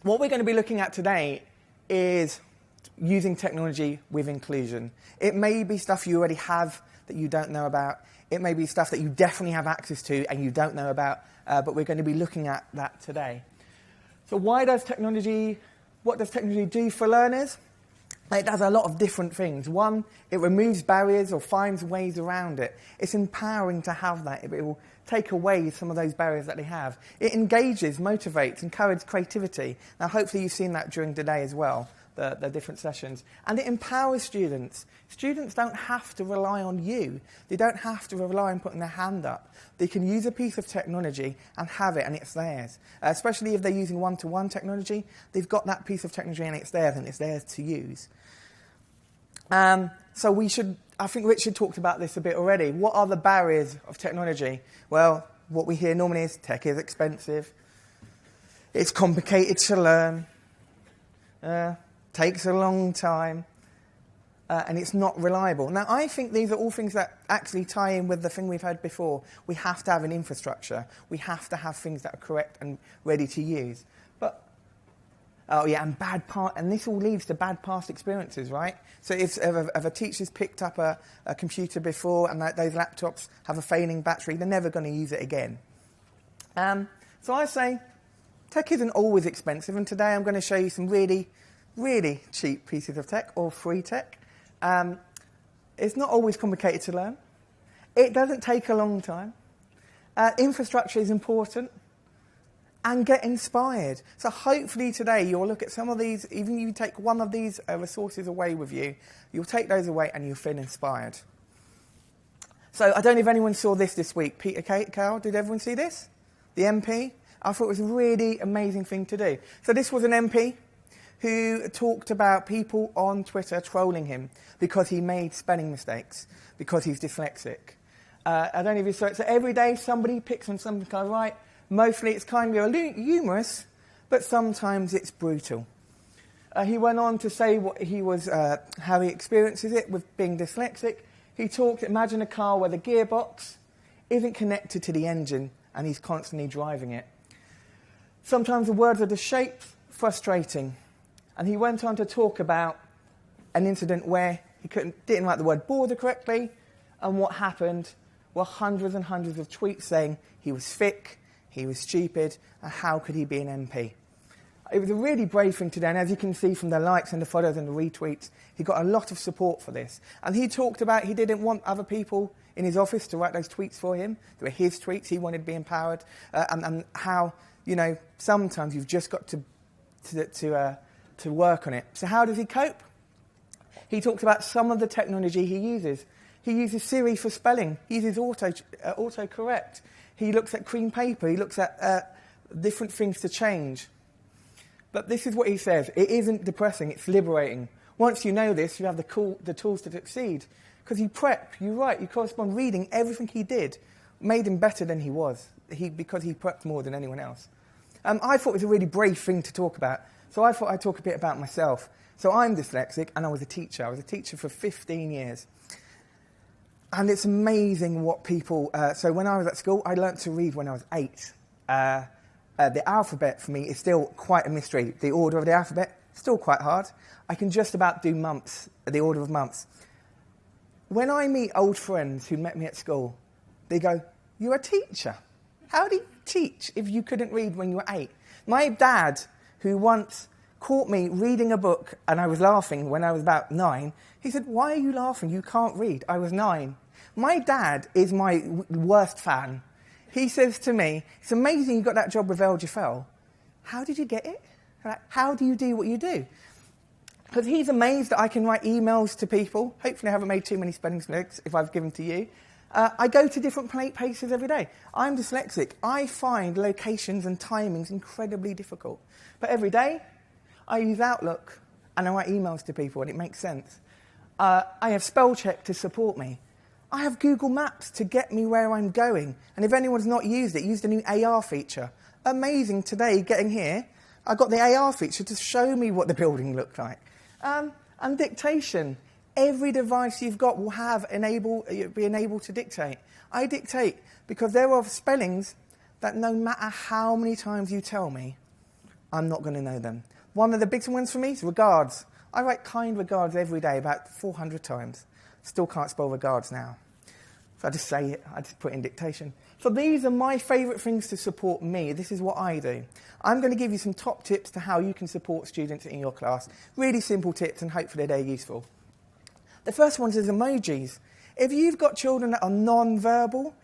What we're going to be looking at today is using technology with inclusion. It may be stuff you already have that you don't know about. It may be stuff that you definitely have access to and you don't know about, but we're going to be looking at that today. So what does technology do for learners? It does a lot of different things. One, it removes barriers or finds ways around it. It's empowering to have that. It will take away some of those barriers that they have. It engages, motivates, encourages creativity. Now, hopefully you've seen that during today as well, the different sessions. And it empowers students. Students don't have to rely on you. They don't have to rely on putting their hand up. They can use a piece of technology and have it, and it's theirs. Especially if they're using one-to-one technology, they've got that piece of technology and it's theirs to use. I think Richard talked about this a bit already. What are the barriers of technology? Well, what we hear normally is tech is expensive, it's complicated to learn, takes a long time, and it's not reliable. Now, I think these are all things that actually tie in with the thing we've heard before. We have to have an infrastructure. We have to have things that are correct and ready to use. And this all leads to bad past experiences, right? So if a teacher's picked up a computer before and those laptops have a failing battery, they're never going to use it again. So I say tech isn't always expensive, and today I'm going to show you some really, really cheap pieces of tech or free tech. It's not always complicated to learn. It doesn't take a long time. Infrastructure is important. And get inspired. So hopefully today you'll look at some of these, even if you take one of these resources away with you, you'll take those away and you'll feel inspired. So I don't know if anyone saw this week. Peter, Carol, did everyone see this? The MP? I thought it was a really amazing thing to do. So this was an MP who talked about people on Twitter trolling him because he made spelling mistakes, because he's dyslexic. I don't know if you saw it. So every day somebody picks on something I write. Mostly it's kind of humorous, but sometimes it's brutal. He went on to say how he experiences it with being dyslexic. He talked, imagine a car where the gearbox isn't connected to the engine and he's constantly driving it. Sometimes the words are disshaped, frustrating. And he went on to talk about an incident where he didn't write the word border correctly, and what happened were hundreds and hundreds of tweets saying he was thick, he was stupid, and how could he be an MP? It was a really brave thing to do, and as you can see from the likes and the photos and the retweets, he got a lot of support for this. And he talked about he didn't want other people in his office to write those tweets for him. They were his tweets, he wanted to be empowered, and how, sometimes you've just got to work on it. So how does he cope? He talked about some of the technology he uses. He uses Siri for spelling. He uses autocorrect. He looks at cream paper. He looks at different things to change. But this is what he says. It isn't depressing. It's liberating. Once you know this, you have the tools to succeed. Because you prep, you write, you correspond. Reading everything he did made him better than he was because he prepped more than anyone else. I thought it was a really brave thing to talk about. So I thought I'd talk a bit about myself. So I'm dyslexic, and I was a teacher. I was a teacher for 15 years. And it's amazing what people... so when I was at school, I learnt to read when I was 8. The alphabet, for me, is still quite a mystery. The order of the alphabet, still quite hard. I can just about do months, the order of months. When I meet old friends who met me at school, they go, "You're a teacher. How do you teach if you couldn't read when you were 8? My dad, who once caught me reading a book, and I was laughing when I was about 9, he said, "Why are you laughing? You can't read." I was 9. My dad is my worst fan. He says to me, "It's amazing you got that job with LGfL. How did you get it? How do you do what you do?" Because he's amazed that I can write emails to people. Hopefully I haven't made too many spelling mistakes if I've given to you. I go to different places every day. I'm dyslexic. I find locations and timings incredibly difficult. But every day, I use Outlook and I write emails to people, and it makes sense. I have spell check to support me. I have Google Maps to get me where I'm going. And if anyone's not used it, use the new AR feature. Amazing today, getting here, I got the AR feature to show me what the building looked like. And dictation. Every device you've got will be enabled to dictate. I dictate because there are spellings that no matter how many times you tell me, I'm not going to know them. One of the big ones for me is regards. I write kind regards every day about 400 times. Still can't spell regards now. So I just say it, I just put in dictation. So these are my favourite things to support me. This is what I do. I'm going to give you some top tips to how you can support students in your class. Really simple tips, and hopefully they're useful. The first one is emojis. If you've got children that are non-verbal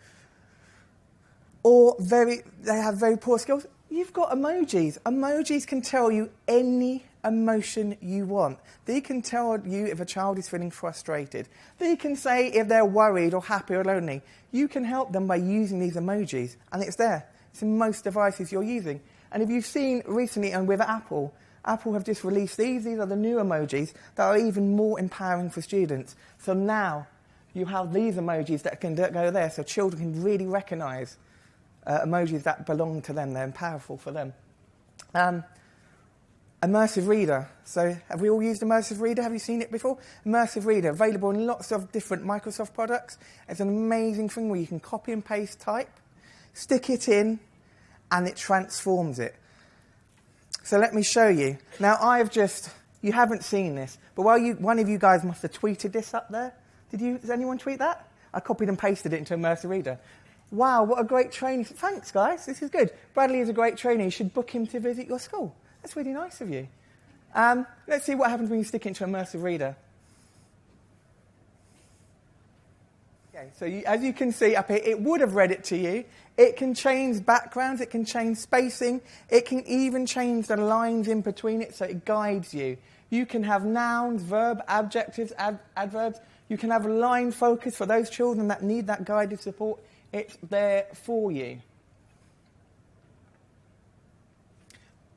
or they have very poor skills, you've got emojis. Emojis can tell you any emotion you want. They can tell you if a child is feeling frustrated. They can say if they're worried or happy or lonely. You can help them by using these emojis, and it's there. It's in most devices you're using. And if you've seen recently, and with Apple have just released these. These are the new emojis that are even more empowering for students. So now you have these emojis that can go there, so children can really recognise emojis that belong to them. They're powerful for them. Immersive Reader. So have we all used Immersive Reader? Have you seen it before? Immersive Reader, available in lots of different Microsoft products. It's an amazing thing where you can copy and paste type, stick it in, and it transforms it. So let me show you. Now you haven't seen this, but one of you guys must have tweeted this up there. Does anyone tweet that? I copied and pasted it into Immersive Reader. Wow, what a great training. Thanks, guys. This is good. Bradley is a great trainer. You should book him to visit your school. That's really nice of you. Let's see what happens when you stick it into Immersive Reader. Okay, so as you can see up here, it would have read it to you. It can change backgrounds. It can change spacing. It can even change the lines in between it, so it guides you. You can have nouns, verb, adjectives, adverbs. You can have line focus for those children that need that guided support. It's there for you.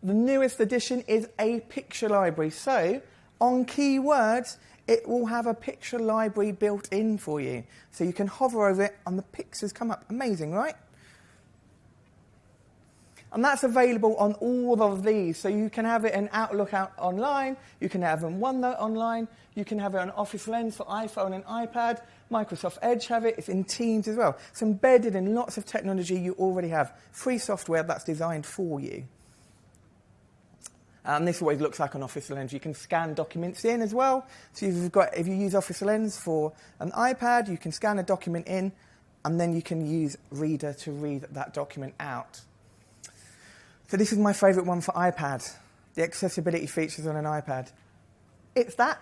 The newest addition is a picture library. So, on keywords, it will have a picture library built in for you. So you can hover over it and the pictures come up. Amazing, right? And that's available on all of these. So you can have it in Outlook online, you can have it in OneNote online, you can have it on Office Lens for iPhone and iPad, Microsoft Edge have it, it's in Teams as well. It's embedded in lots of technology you already have. Free software that's designed for you. And this is what it looks like on Office Lens. You can scan documents in as well. So if you use Office Lens for an iPad, you can scan a document in, and then you can use Reader to read that document out. So this is my favourite one for iPad, the accessibility features on an iPad. It's that.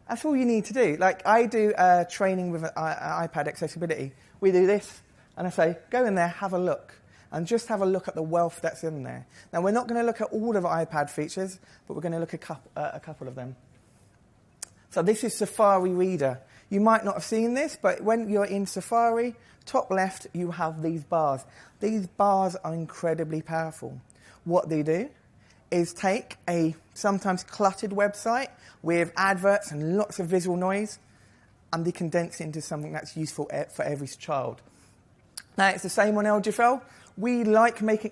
That's all you need to do. Like, I do training with iPad accessibility. We do this, and I say, go in there, have a look. And just have a look at the wealth that's in there. Now, we're not going to look at all of iPad features, but we're going to look at a couple of them. So this is Safari Reader. You might not have seen this, but when you're in Safari, top left, you have these bars. These bars are incredibly powerful. What they do is take a sometimes cluttered website with adverts and lots of visual noise, and they condense it into something that's useful for every child. Now, it's the same on LGfL. We like making...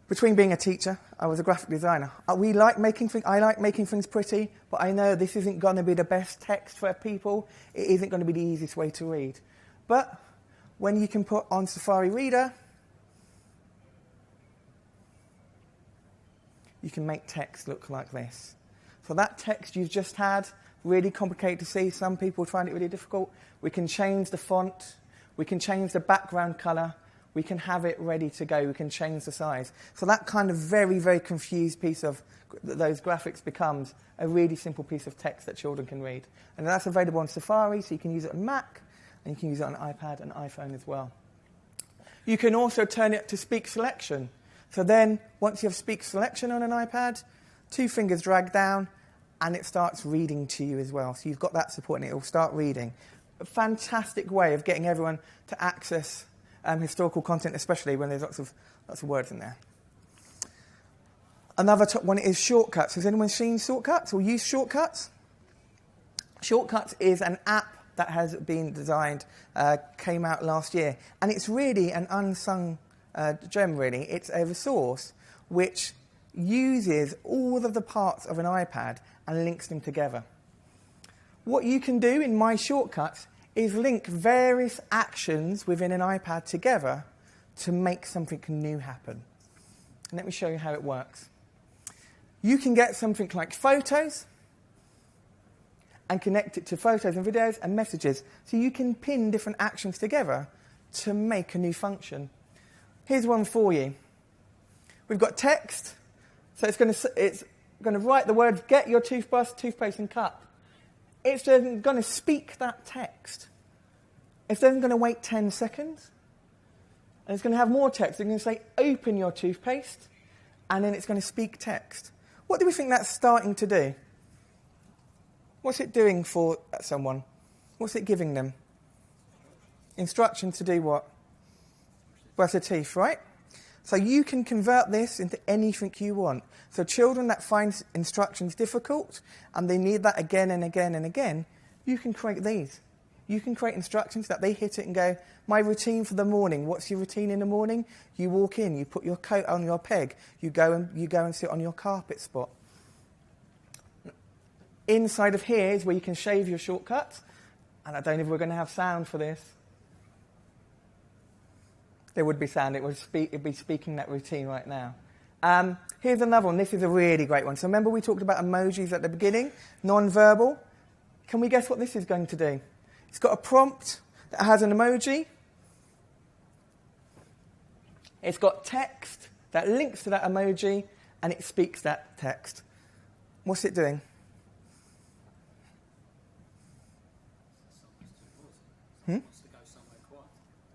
Between being a teacher, I was a graphic designer. I like making things pretty, but I know this isn't going to be the best text for people. It isn't going to be the easiest way to read. But when you can put on Safari Reader, you can make text look like this. So that text you've just had, really complicated to see. Some people find it really difficult. We can change the font. We can change the background colour. We can have it ready to go. We can change the size. So that kind of very, very confused piece of those graphics becomes a really simple piece of text that children can read. And that's available on Safari, so you can use it on Mac, and you can use it on iPad and iPhone as well. You can also turn it to speak selection. So then, once you have speak selection on an iPad, 2 fingers drag down, and it starts reading to you as well. So you've got that support, and it will start reading. A fantastic way of getting everyone to access historical content, especially when there's lots of words in there. Another top one is shortcuts. Has anyone seen shortcuts or used shortcuts? Shortcuts is an app that has been designed, came out last year, and it's really an unsung gem, really. It's a resource which uses all of the parts of an iPad and links them together. What you can do in My Shortcuts is link various actions within an iPad together to make something new happen. And let me show you how it works. You can get something like photos and connect it to photos and videos and messages. So you can pin different actions together to make a new function. Here's one for you. We've got text. So it's going to write the words, get your toothbrush, toothpaste and cup. It's then going to speak that text. It's then going to wait 10 seconds. And it's going to have more text. It's going to say, open your toothpaste. And then it's going to speak text. What do we think that's starting to do? What's it doing for someone? What's it giving them? Instructions to do what? Brush their teeth, right? So you can convert this into anything you want. So children that find instructions difficult and they need that again and again and again, you can create these. You can create instructions that they hit it and go, my routine for the morning. What's your routine in the morning? You walk in, you put your coat on your peg, you go and sit on your carpet spot. Inside of here is where you can shave your shortcuts. And I don't know if we're going to have sound for this. There would be sound. It'd be speaking that routine right now. Here's another one. This is a really great one. So remember we talked about emojis at the beginning, non-verbal. Can we guess what this is going to do? It's got a prompt that has an emoji. It's got text that links to that emoji, and it speaks that text. What's it doing?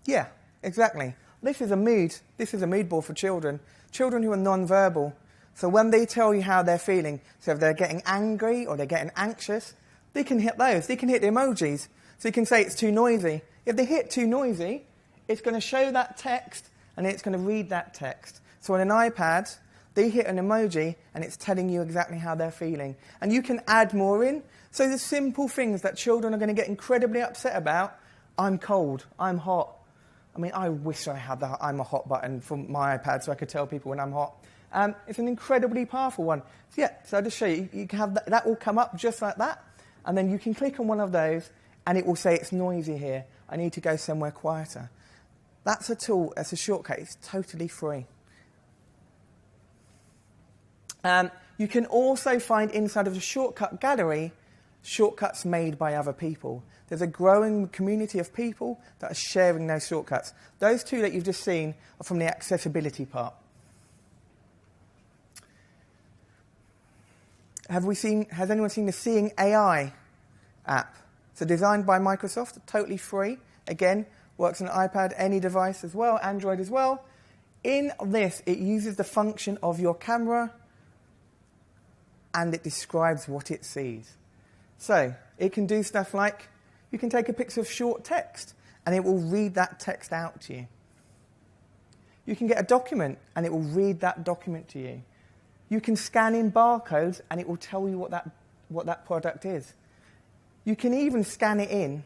Yeah, exactly. This is a mood board for children. Children who are non-verbal. So when they tell you how they're feeling, so if they're getting angry or they're getting anxious, they can hit those. They can hit the emojis. So you can say it's too noisy. If they hit too noisy, it's going to show that text and it's going to read that text. So on an iPad, they hit an emoji and it's telling you exactly how they're feeling. And you can add more in. So the simple things that children are going to get incredibly upset about, I'm cold, I'm hot. I mean, I wish I had the I'm a hot button for my iPad so I could tell people when I'm hot. It's an incredibly powerful one. So yeah, so I'll just show you. You can have that will come up just like that. And then you can click on one of those and it will say it's noisy here. I need to go somewhere quieter. That's a tool, that's a shortcut. It's totally free. You can also find inside of the shortcut gallery shortcuts made by other people. There's a growing community of people that are sharing those shortcuts. Those two that you've just seen are from the accessibility part. Has anyone seen the Seeing AI app? So designed by Microsoft, totally free. Again, works on an iPad, any device as well, Android as well. In this, it uses the function of your camera and it describes what it sees. So it can do stuff like, you can take a picture of short text and it will read that text out to you. You can get a document and it will read that document to you. You can scan in barcodes and it will tell you what that product is. You can even scan it in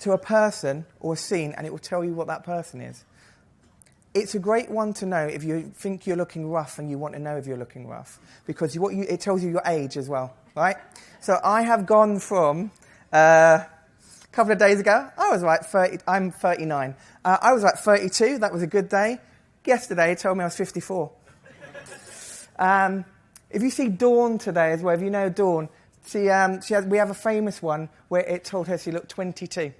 to a person or a scene and it will tell you what that person is. It's a great one to know if you think you're looking rough and you want to know if you're looking rough, because it tells you your age as well, right? So I have gone from a couple of days ago, I was like 30, I'm 39. I was like 32, that was a good day. Yesterday it told me I was 54. If you see Dawn today as well, if you know Dawn, we have a famous one where it told her she looked 22.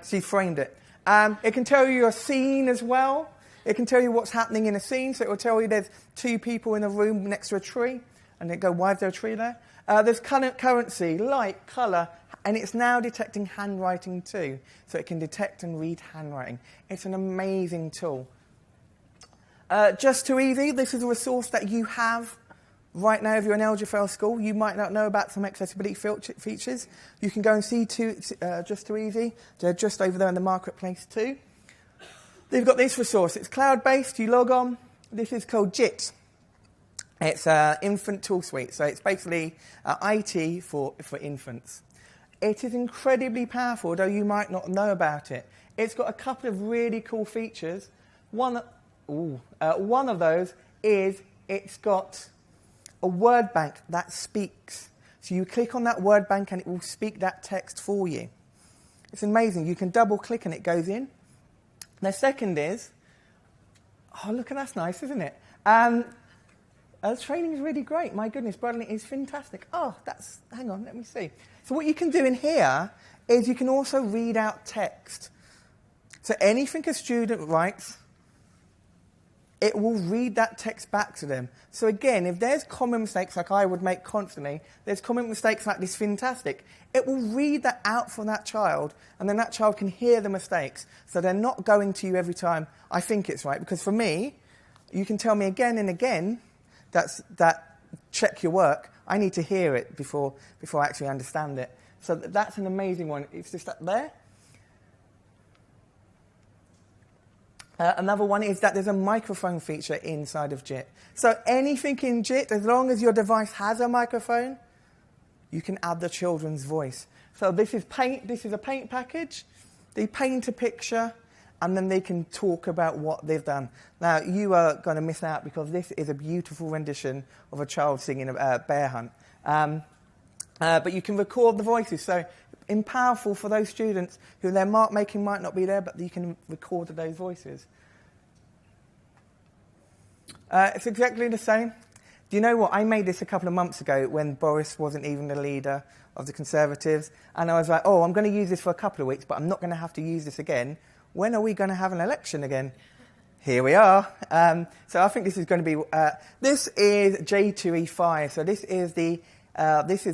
She framed it. It can tell you your scene as well. It can tell you what's happening in a scene. So it will tell you there's two people in a room next to a tree. And they go, why is there a tree there? There's currency, light, colour. And it's now detecting handwriting too. So it can detect and read handwriting. It's an amazing tool. Just Too Easy. This is a resource that you have right now if you're in LGfL school. You might not know about some accessibility features. You can go and see Just Too Easy. They're just over there in the marketplace too. They've got this resource. It's cloud-based. You log on. This is called JIT. It's an infant tool suite. So it's basically IT for infants. It is incredibly powerful, though you might not know about it. It's got a couple of really cool features. One of those is it's got a word bank that speaks. So you click on that word bank and it will speak that text for you. It's amazing. You can double click and it goes in. The second is, Oh, look, that's nice, isn't it? Training is really great. My goodness, Bradley is fantastic. Oh, hang on, let me see. So what you can do in here is you can also read out text. So anything a student writes, it will read that text back to them. So again, if there's common mistakes like I would make constantly, there's common mistakes like this fantastic, it will read that out for that child, and then that child can hear the mistakes. So they're not going to you every time, I think it's right. Because for me, you can tell me again and again, that check your work. I need to hear it before I actually understand it. So that's an amazing one. It's just up there. Another one is that there's a microphone feature inside of JIT. So anything in JIT, as long as your device has a microphone, you can add the children's voice. So this is paint. This is a paint package. They paint a picture, and then they can talk about what they've done. Now, you are going to miss out because this is a beautiful rendition of a child singing a bear hunt. But you can record the voices. So powerful for those students who their mark making might not be there, but you can record those voices. It's exactly the same. Do you know what? I made this a couple of months ago when Boris wasn't even the leader of the Conservatives. And I was like, I'm going to use this for a couple of weeks, but I'm not going to have to use this again. When are we going to have an election again? Here we are. So I think this is going to be... this is J2E5. So this is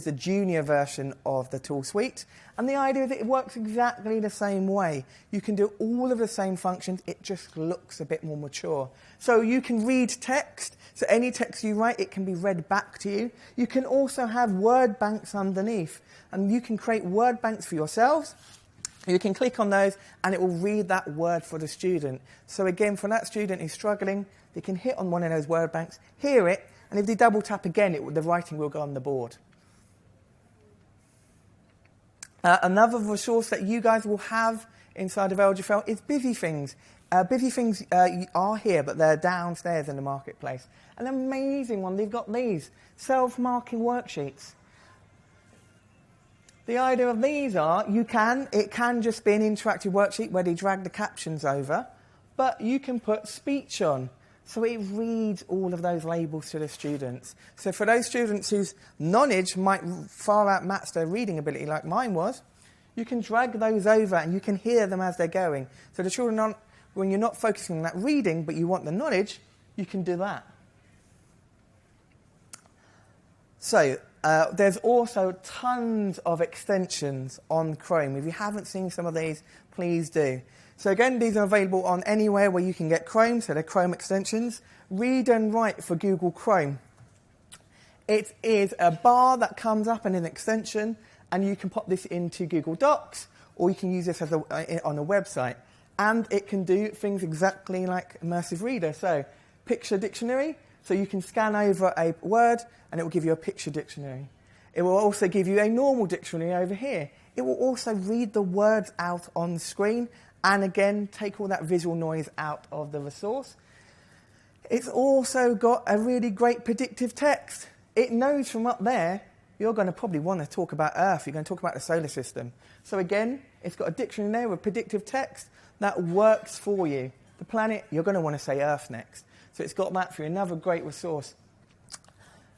the junior version of the tool suite. And the idea is that it works exactly the same way. You can do all of the same functions. It just looks a bit more mature. So you can read text. So any text you write, it can be read back to you. You can also have word banks underneath. And you can create word banks for yourselves. You can click on those, and it will read that word for the student. So again, for that student who's struggling, they can hit on one of those word banks, hear it, and if they double tap again, the writing will go on the board. Another resource that you guys will have inside of LGfL is Busy Things. Busy Things are here, but they're downstairs in the marketplace. An amazing one. They've got these self-marking worksheets. The idea of these it can just be an interactive worksheet where they drag the captions over, but you can put speech on. So it reads all of those labels to the students. So for those students whose knowledge might far outmatch their reading ability like mine was, you can drag those over and you can hear them as they're going. So the children, when you're not focusing on that reading, but you want the knowledge, you can do that. So there's also tons of extensions on Chrome. If you haven't seen some of these, please do. So again, these are available on anywhere where you can get Chrome, so they're Chrome extensions. Read and Write for Google Chrome. It is a bar that comes up in an extension, and you can pop this into Google Docs, or you can use this on a website. And it can do things exactly like Immersive Reader. So picture dictionary, so you can scan over a word, and it will give you a picture dictionary. It will also give you a normal dictionary over here. It will also read the words out on the screen, and again, take all that visual noise out of the resource. It's also got a really great predictive text. It knows from up there, you're going to probably want to talk about Earth. You're going to talk about the solar system. So again, it's got a dictionary there with predictive text that works for you. The planet, you're going to want to say Earth next. So it's got that for you, another great resource.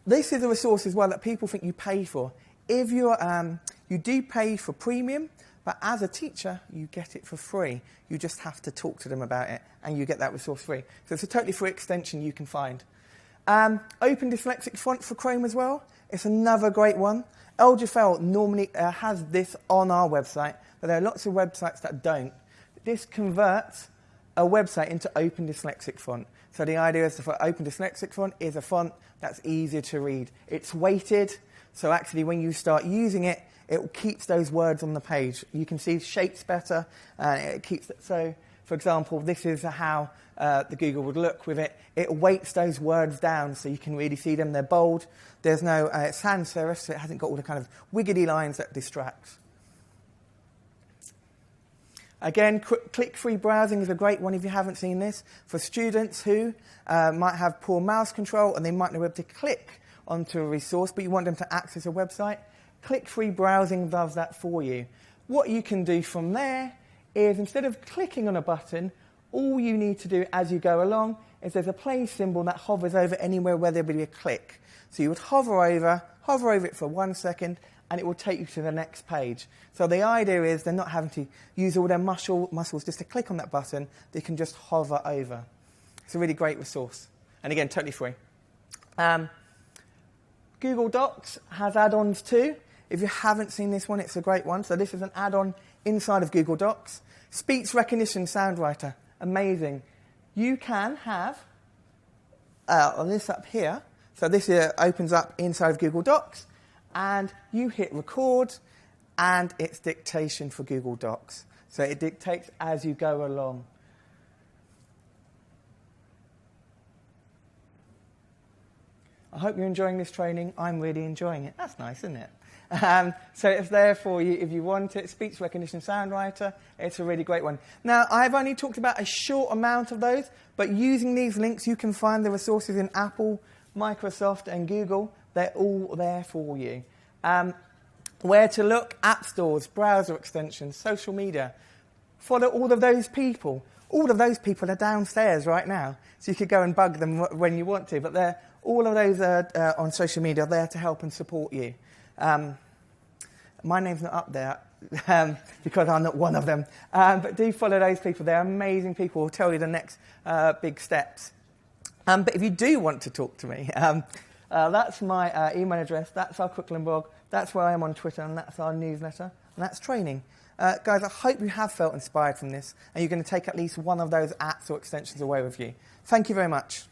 This is a resource as well that people think you pay for. If you do pay for premium, but as a teacher, you get it for free. You just have to talk to them about it, and you get that resource free. So it's a totally free extension you can find. Open Dyslexic font for Chrome as well. It's another great one. LGfL normally has this on our website, but there are lots of websites that don't. This converts a website into Open Dyslexic font. So the idea is for Open Dyslexic font is a font that's easier to read. It's weighted, so actually when you start using it, it keeps those words on the page. You can see shapes better. It keeps it. So, for example, this is how the Google would look with it. It weights those words down so you can really see them. They're bold. There's no sans serif, so it hasn't got all the kind of wiggly lines that distract. Again, click-free browsing is a great one if you haven't seen this. For students who might have poor mouse control and they might not be able to click onto a resource, but you want them to access a website, click-free browsing does that for you. What you can do from there is, instead of clicking on a button, all you need to do as you go along is there's a play symbol that hovers over anywhere where there would be a click. So you would hover over it for 1 second, and it will take you to the next page. So the idea is they're not having to use all their muscles just to click on that button. They can just hover over. It's a really great resource. And again, totally free. Google Docs has add-ons too. If you haven't seen this one, it's a great one. So this is an add-on inside of Google Docs. Speech recognition sound writer. Amazing. You can have this up here. So this here opens up inside of Google Docs. And you hit record, and it's dictation for Google Docs. So it dictates as you go along. I hope you're enjoying this training. I'm really enjoying it. That's nice, isn't it? So it's there for you if you want it. Speech recognition sound writer. It's a really great one. Now, I've only talked about a short amount of those, but using these links, you can find the resources in Apple, Microsoft, and Google. They're all there for you. Where to look? App stores, browser extensions, social media. Follow all of those people. All of those people are downstairs right now, so you could go and bug them when you want to, but all of those are on social media are there to help and support you. My name's not up there because I'm not one of them, but do follow those people. They're amazing people who will tell you the next big steps. But if you do want to talk to me, that's my email address, that's our Crooklyn blog, that's where I am on Twitter, and that's our newsletter, and that's training. Guys, I hope you have felt inspired from this, and you're going to take at least one of those apps or extensions away with you. Thank you very much.